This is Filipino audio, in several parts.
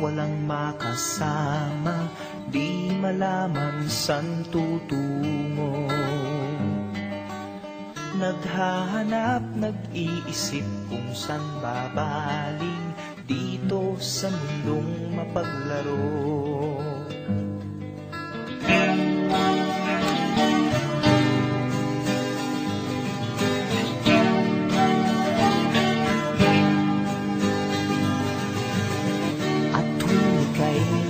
walang makasama, di malaman san tutungo. Naghahanap, nag-iisip kung san babaling dito sa mundong mapaglaro.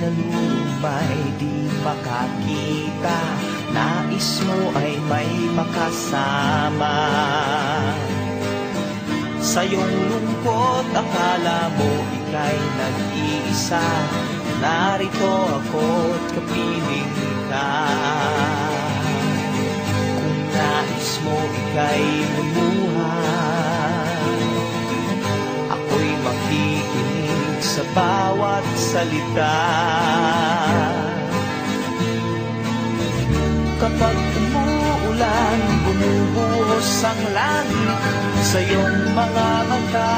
Nalulumay, di makakita, nais mo ay may makasama. Sa iyong lungkot, akala mo ika'y nag-iisa, narito ako't kapiling ka. Kung nais mo ika'y lumuhan, ako'y makikinig sa bawat salita. Kapag umuulan, bumubuhos ang langit sa iyong mga mata.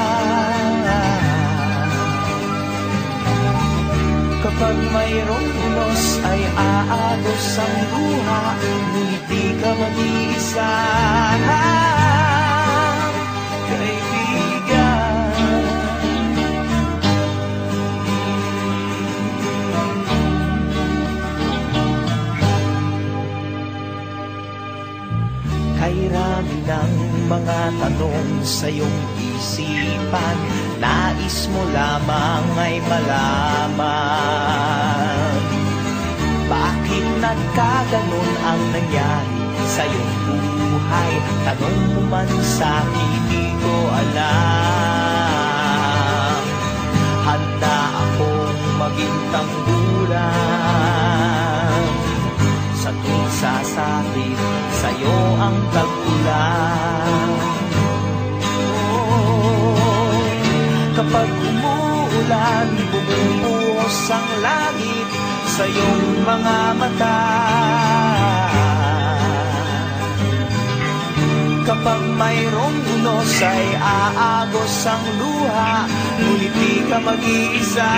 Kapag mayroong unos ay aagos ang luha, ngunit di ka mag-iisa. Kay rami ng mga tanong sa iyong isipan, nais mo lamang ay malaman. Bakit nagkaganon ang nangyari sa iyong buhay? Tanong mo man sa hindi ko alam. Handa akong maging tanggulan sa tuwing sasapit sa'yo ang tag-ulan. Oh, kapag umuulan, bumubuhos ang langit sa iyong mga mata. Kapag mayroong unos ay aagos ang luha, ngunit di ka mag-iisa.